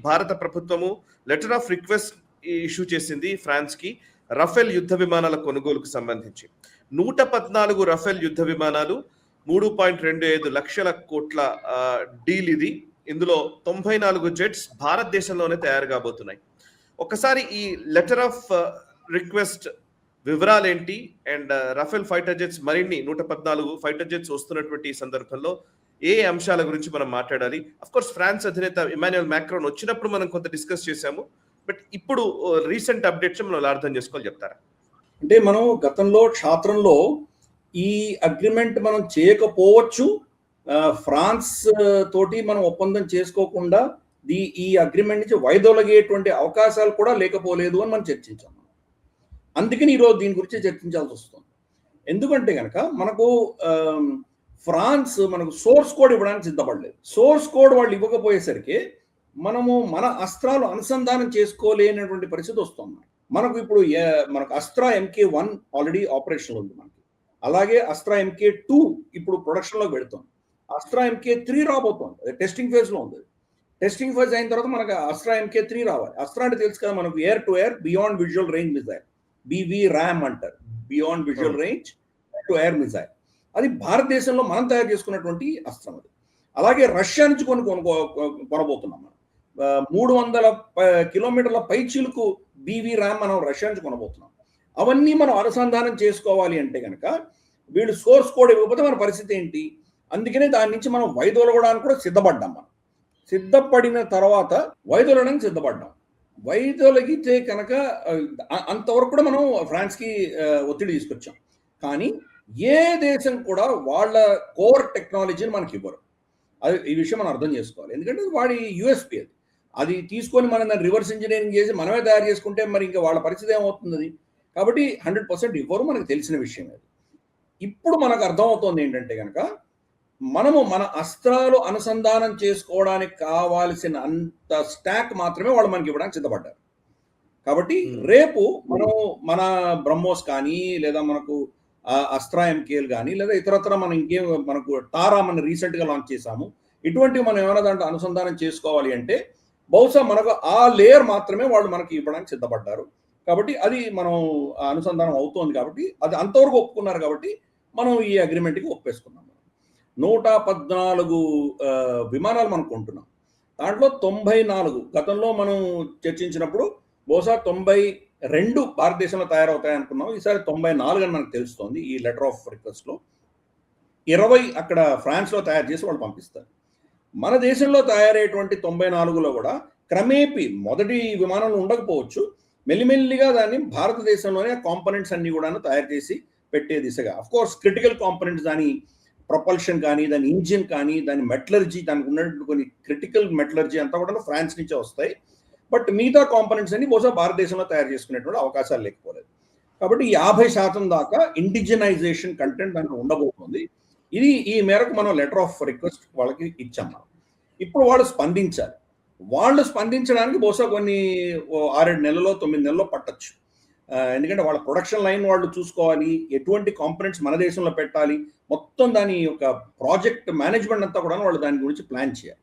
భారత ప్రభుత్వము letter of request issue చేసింది ఫ్రాన్స్ కి రఫేల్ యుద్ధ విమానాల కొనుగోలుకు సంబంధించి 114 రఫేల్ యుద్ధ విమానాలు 3.25 లక్షల కోట్ల డీల్ ఇది. ఇందులో 94 జెట్స్ భారతదేశంలోనే తయారు కాబోతున్నాయి. ఒకసారి ఈ లెటర్ ఆఫ్ రిక్వెస్ట్ వివరాలేంటి అండ్ రఫేల్ ఫైటర్ జెట్స్ మరిన్ని 114 ఫైటర్ జెట్స్ వస్తున్నటువంటి సందర్భంలో ఏ అంశాల గురించి మనం మాట్లాడాలి? అఫ్ కోర్స్ ఫ్రాన్స్ అధినేత ఇమాన్యుయల్ మ్యాక్రోన్ వచ్చినప్పుడు మనం కొంత డిస్కస్ చేశాము, బట్ ఇప్పుడు రీసెంట్ అప్డేట్స్ మనం అర్థం చేసుకోవాలి, చెప్తారా? అంటే మనం గతంలో క్షాత్రంలో ఈ అగ్రిమెంట్ మనం చేయకపోవచ్చు, ఫ్రాన్స్ తోటి మనం ఒప్పందం చేసుకోకుండా ఈ అగ్రిమెంట్ నుంచి వైదొలగేటువంటి అవకాశాలు కూడా లేకపోలేదు అని మనం చర్చించాం. అందుకని ఈరోజు దీని గురించి చర్చించాల్సి వస్తుంది. ఎందుకంటే కనుక మనకు ఫ్రాన్స్ మనకు సోర్స్ కోడ్ ఇవ్వడానికి సిద్ధపడలేదు. సోర్స్ కోడ్ వాళ్ళు ఇవ్వకపోయేసరికి మనము మన అస్త్రాలు అనుసంధానం చేసుకోలేనటువంటి పరిస్థితి వస్తుంది. మనకు ఇప్పుడు మనకు అస్త్రా MK1 ఆల్రెడీ ఆపరేషన్ ఉంది మనకి. అలాగే అస్త్రా MK2 ఇప్పుడు ప్రొడక్షన్లోకి వెళుతుంది. అస్త్రా MK3 రాబోతోంది, టెస్టింగ్ ఫేజ్ లో ఉంది. టెస్టింగ్ ఫేజ్ అయిన తర్వాత మనకు అస్త్రా MK3 రావాలి. అస్త్రా అంటే తెలుసు కదా మనకు air to air beyond visual range missile, BVRAM అంటారు, beyond visual range to air missile. అది భారతదేశంలో మనం తయారు చేసుకున్నటువంటి అస్త్రం అది. అలాగే రష్యా నుంచి కొనబోతున్నాం మనం. 300 కిలోమీటర్ల పైచీలకు BVRAM మనం రష్యా నుంచి కొనబోతున్నాం. అవన్నీ మనం అనుసంధానం చేసుకోవాలి అంటే కనుక వీళ్ళు సోర్స్ కోడ్ ఇవ్వకపోతే మన పరిస్థితి ఏంటి? అందుకనే దాని నుంచి మనం వైదొలగడానికి కూడా సిద్ధపడ్డాం. మనం సిద్ధపడిన తర్వాత వైదొలగడానికి సిద్ధపడ్డాం. వైదొలగితే కనుక అంతవరకు కూడా మనం ఫ్రాన్స్కి ఒత్తిడి తీసుకొచ్చాం. కానీ ఏ దేశం కూడా వాళ్ళ కోర్ టెక్నాలజీని మనకి ఇవ్వరు. అది ఈ విషయం మనం అర్థం చేసుకోవాలి. ఎందుకంటే వాడి USP అది తీసుకొని మనం రివర్స్ ఇంజనీరింగ్ చేసి మనమే తయారు చేసుకుంటే మరి ఇంకా వాళ్ళ పరిస్థితి ఏమవుతుంది? కాబట్టి 100% ఇవ్వరు, మనకు తెలిసిన విషయం అది. ఇప్పుడు మనకు అర్థమవుతోంది ఏంటంటే కనుక మనము మన అస్త్రాలు అనుసంధానం చేసుకోవడానికి కావాల్సిన అంత స్టాక్ మాత్రమే వాళ్ళు మనకి ఇవ్వడానికి సిద్ధపడ్డారు. కాబట్టి రేపు మనం మన బ్రహ్మోస్ కానీ లేదా మనకు అస్త్రా MKలు కానీ లేదా ఇతరత్ర మనం ఇంకేం మనకు తారా మనం రీసెంట్గా లాంచ్ చేసాము. ఇటువంటివి మనం ఏమైనా దాంట్లో అనుసంధానం చేసుకోవాలి అంటే బహుశా మనకు ఆ లేయర్ మాత్రమే వాళ్ళు మనకి ఇవ్వడానికి సిద్ధపడ్డారు. కాబట్టి అది మనం అనుసంధానం అవుతోంది. కాబట్టి అది అంతవరకు ఒప్పుకున్నారు. కాబట్టి మనం ఈ అగ్రిమెంట్కి ఒప్పేసుకున్నాం. 114 విమానాలు మనం కొంటున్నాం. దాంట్లో 94 గతంలో మనం చర్చించినప్పుడు బహుశా 92 భారతదేశంలో తయారవుతాయి అనుకున్నాం. ఈసారి 94 అని మనకు తెలుస్తోంది ఈ లెటర్ ఆఫ్ రిక్వెస్ట్లో. 20 అక్కడ ఫ్రాన్స్లో తయారు చేసి వాళ్ళు పంపిస్తారు. మన దేశంలో తయారయ్యేటువంటి 94లో కూడా క్రమేపీ మొదటి విమానంలో ఉండకపోవచ్చు, మెల్లిమెల్లిగా దాన్ని భారతదేశంలోనే కాంపోనెంట్స్ అన్ని కూడా తయారు చేసి పెట్టే దిశగా. అఫ్ కోర్స్ క్రిటికల్ కాంపోనెంట్స్, దాని ప్రొపల్షన్ కానీ, దాని ఇంజిన్ కానీ, దాని మెటలర్జీ, దానికి ఉన్నటువంటి కొన్ని క్రిటికల్ మెటలర్జీ అంతా కూడా ఫ్రాన్స్ నుంచే వస్తాయి. బట్ మిగతా కాంపోనెంట్స్ అన్ని బహుశా భారతదేశంలో తయారు చేసుకునేటువంటి అవకాశాలు లేకపోలేదు. కాబట్టి 50% దాకా ఇండిజినైజేషన్ కంటెంట్ దాంట్లో ఉండబోతుంది. ఇది ఈ మేరకు మనం లెటర్ ఆఫ్ రిక్వెస్ట్ వాళ్ళకి ఇచ్చాం. ఇప్పుడు వాళ్ళు స్పందించాలి. వాళ్ళు స్పందించడానికి బహుశా కొన్ని 6-7 నెలలో 9 నెలల్లో పట్టచ్చు. ఎందుకంటే వాళ్ళ ప్రొడక్షన్ లైన్ వాళ్ళు చూసుకోవాలి, ఎటువంటి కాంపోనెంట్స్ మన దేశంలో పెట్టాలి, మొత్తం దాని యొక్క ప్రాజెక్ట్ మేనేజ్మెంట్ అంతా కూడా వాళ్ళు దాని గురించి ప్లాన్ చేయాలి.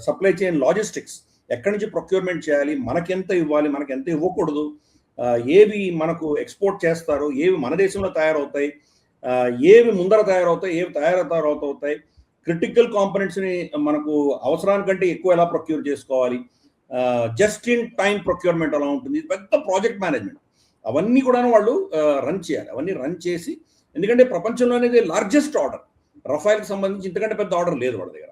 సప్లై చైన్ లాజిస్టిక్స్, ఎక్కడి నుంచి ప్రొక్యూర్మెంట్ చేయాలి, మనకెంత ఇవ్వాలి, మనకెంత ఇవ్వకూడదు, ఏవి మనకు ఎక్స్పోర్ట్ చేస్తారు, ఏవి మన దేశంలో తయారవుతాయి, ఏవి ముందర తయారవుతాయి, ఏవి తయారవుతాయి, క్రిటికల్ కాంపోనెంట్స్ని మనకు అవసరానికంటే ఎక్కువ ఎలా ప్రొక్యూర్ చేసుకోవాలి, జస్ట్ ఇన్ టైం ప్రొక్యూర్మెంట్ అలా ఉంటుంది. పెద్ద ప్రాజెక్ట్ మేనేజ్మెంట్ అవన్నీ కూడా వాళ్ళు రన్ చేయాలి. అవన్నీ రన్ చేసి, ఎందుకంటే ప్రపంచంలోనే లార్జెస్ట్ ఆర్డర్ రఫైల్కి సంబంధించి ఇంతకంటే పెద్ద ఆర్డర్ లేదు వాళ్ళ దగ్గర.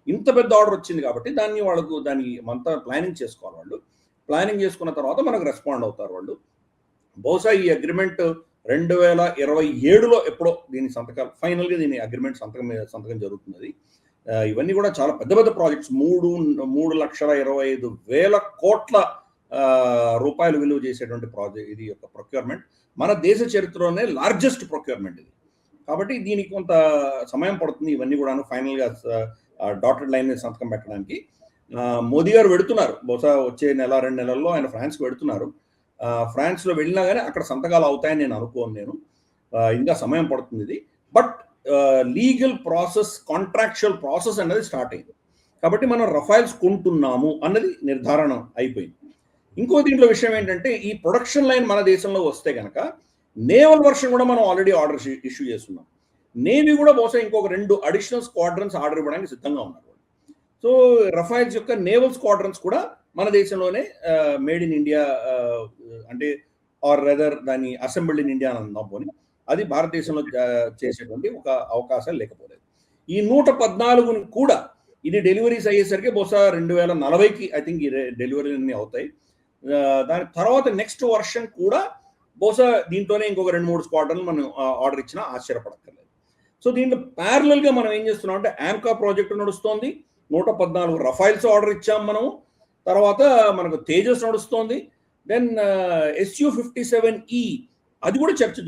ఇంత పెద్ద ఆర్డర్ వచ్చింది కాబట్టి దాన్ని అంతా ప్లానింగ్ చేసుకోవాలి. వాళ్ళు ప్లానింగ్ చేసుకున్న తర్వాత మనకు రెస్పాండ్ అవుతారు వాళ్ళు. బహుశా ఈ అగ్రిమెంట్ 2027లో ఎప్పుడో దీని సంతకాలు ఫైనల్గా దీని అగ్రిమెంట్ సంతకం జరుగుతున్నది. ఇవన్నీ కూడా చాలా పెద్ద పెద్ద ప్రాజెక్ట్స్, 3,25,000 కోట్ల రూపాయలు విలువ చేసేటువంటి ప్రాజెక్ట్ ఇది యొక్క ప్రొక్యూర్మెంట్. మన దేశ చరిత్రలోనే లార్జెస్ట్ ప్రొక్యూర్మెంట్ ఇది. కాబట్టి దీనికి కొంత సమయం పడుతుంది. ఇవన్నీ కూడా ఫైనల్గా డాటెడ్ లైన్ మీద సంతకం పెట్టడానికి. మోదీ గారు వెళుతున్నారు, బహుశా వచ్చే 1-2 నెలల్లో ఆయన ఫ్రాన్స్కి వెళుతున్నారు. ఫ్రాన్స్లో వెళ్ళినా కానీ అక్కడ సంతకాలు అవుతాయని నేను అనుకోను. ఇంకా సమయం పడుతుంది ఇది. But legal process, contractual process అనేది స్టార్ట్ అయింది. కాబట్టి మనం రఫైల్స్ కొంటున్నాము అన్నది నిర్ధారణ అయిపోయింది. ఇంకో దీంట్లో విషయం ఏంటంటే ఈ ప్రొడక్షన్ లైన్ మన దేశంలో వస్తే కనుక నేవల్ వర్షన్ కూడా మనం ఆల్రెడీ ఆర్డర్ ఇష్యూ చేస్తున్నాం. నేవీ కూడా బహుశా ఇంకొక 2 అడిషనల్ స్క్వాడ్రన్స్ ఆర్డర్ ఇవ్వడానికి సిద్ధంగా ఉన్నారు. సో రఫైల్స్ యొక్క నేవల్ స్క్వాడ్రన్స్ కూడా మన దేశంలోనే మేడ్ ఇన్ ఇండియా అంటే ఆర్ రెదర్ దాన్ని అసెంబ్ల్డ్ ఇన్ ఇండియా అని అందాం పోని, అది భారతదేశంలో చేసేటువంటి ఒక అవకాశాలు లేకపోలేదు. ఈ 114 కూడా ఇది డెలివరీస్ అయ్యేసరికి బహుశా 2040కి ఐ థింక్ ఈ డెలివరీలన్నీ అవుతాయి. దాని తర్వాత నెక్స్ట్ వర్షన్ కూడా బహుశా దీంట్లోనే ఇంకొక 2-3 స్క్వాడ్రన్లు మనం ఆర్డర్ ఇచ్చినా ఆశ్చర్యపడక్కర్లేదు. సో దీంట్లో ప్యారలల్గా మనం ఏం చేస్తున్నాం అంటే ఆమ్కా ప్రాజెక్టు నడుస్తోంది, 114 రఫైల్స్ ఆర్డర్ ఇచ్చాం మనం, తర్వాత మనకు తేజస్ నడుస్తోంది, దెన్ SU-57E అది కూడా చర్చలు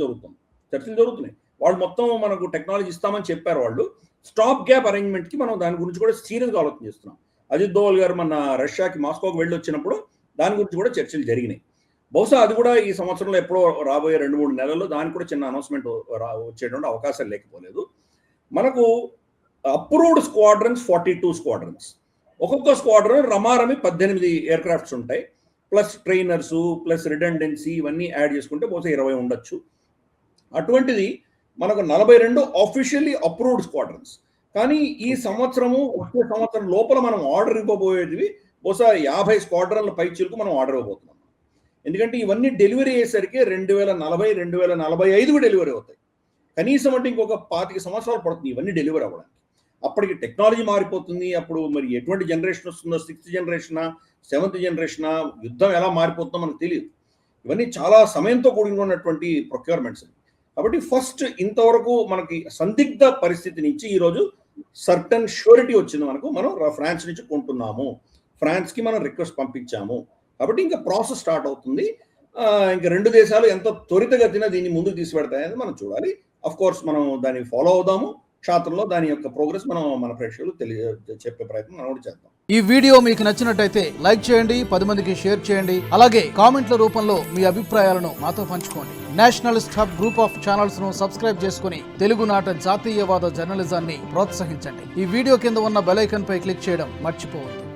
జరుగుతున్నాయి. వాళ్ళు మొత్తం మనకు టెక్నాలజీ ఇస్తామని చెప్పారు. వాళ్ళు స్టాప్ గ్యాప్ అరేంజ్మెంట్కి మనం దాని గురించి కూడా సీరియస్గా ఆలోచన చేస్తున్నాం. అజిత్ దోవల్ గారు మన రష్యాకి మాస్కోకి వెళ్ళి వచ్చినప్పుడు దాని గురించి కూడా చర్చలు జరిగినాయి. బహుశా అది కూడా ఈ సంవత్సరంలో ఎప్పుడో రాబోయే 2-3 నెలల్లో దానికి కూడా చిన్న అనౌన్స్మెంట్ వచ్చేటువంటి అవకాశాలు లేకపోలేదు. మనకు అప్రూవ్డ్ స్క్వాడ్రన్స్ 42 స్క్వాడ్రన్స్, ఒక్కొక్క స్క్వాడ్రన్ రమారమి 18 ఎయిర్ క్రాఫ్ట్స్ ఉంటాయి, ప్లస్ ట్రైనర్స్ ప్లస్ రిడెండెన్సీ ఇవన్నీ యాడ్ చేసుకుంటే బహుశా 20 ఉండొచ్చు. అటువంటిది మనకు 42 ఆఫీషియల్లీ అప్రూవ్డ్ స్క్వాడ్రన్స్. కానీ ఈ సంవత్సరము వచ్చే సంవత్సరం లోపల మనం ఆర్డర్ ఇవ్వబోయేటివి బహుశా 50 స్క్వాడ్రన్ల పైచీలకు మనం ఆర్డర్ ఇవ్వబోతున్నాం. ఎందుకంటే ఇవన్నీ డెలివరీ అయ్యేసరికి 2040, 2045 డెలివరీ అవుతాయి. కనీసం అంటే ఇంకొక 25 సంవత్సరాలు పడుతుంది ఇవన్నీ డెలివరీ అవ్వడానికి. అప్పటికి టెక్నాలజీ మారిపోతుంది. అప్పుడు మరి ఎటువంటి జనరేషన్ వస్తుందో, 6th జనరేషనా 7th జనరేషనా, యుద్ధం ఎలా మారిపోతుందో మనకు తెలియదు. ఇవన్నీ చాలా సమయంతో కూడినటువంటి ప్రొక్యూర్మెంట్స్. కాబట్టి ఫస్ట్ ఇంతవరకు మనకి సందిగ్ధ పరిస్థితి నుంచి ఈరోజు సర్టన్ ష్యూరిటీ వచ్చింది మనకు. మనం ఫ్రాన్స్ నుంచి కొంటున్నాము, ఫ్రాన్స్కి మనం రిక్వెస్ట్ పంపించాము. కాబట్టి ఇంకా ప్రాసెస్ స్టార్ట్ అవుతుంది. ఇంకా 2 దేశాలు ఎంత త్వరితగతిన దీన్ని ముందుకు తీసుకెడతాయని మనం చూడాలి. అఫ్ కోర్స్ మనం దాన్ని ఫాలో అవుదాము. క్షేత్రంలో దాని యొక్క ప్రోగ్రెస్ మనం మన ప్రేక్షకులకు చెప్పే ప్రయత్నం మనం కూడా చేద్దాం. ఈ వీడియో మీకు నచ్చినట్టయితే లైక్ చేయండి, 10 మందికి షేర్ చేయండి. అలాగే కామెంట్ల రూపంలో మీ అభిప్రాయాలను మాతో పంచుకోండి. Nationalist hub group of channels ను సబ్స్క్రైబ్ చేసుకుని తెలుగునాట జాతీయవాద జర్నలిజాన్ని ప్రోత్సహించండి. ఈ వీడియో కింద ఉన్న బెల్ ఐకాన్ పై క్లిక్ చేయడం మర్చిపోవద్దు.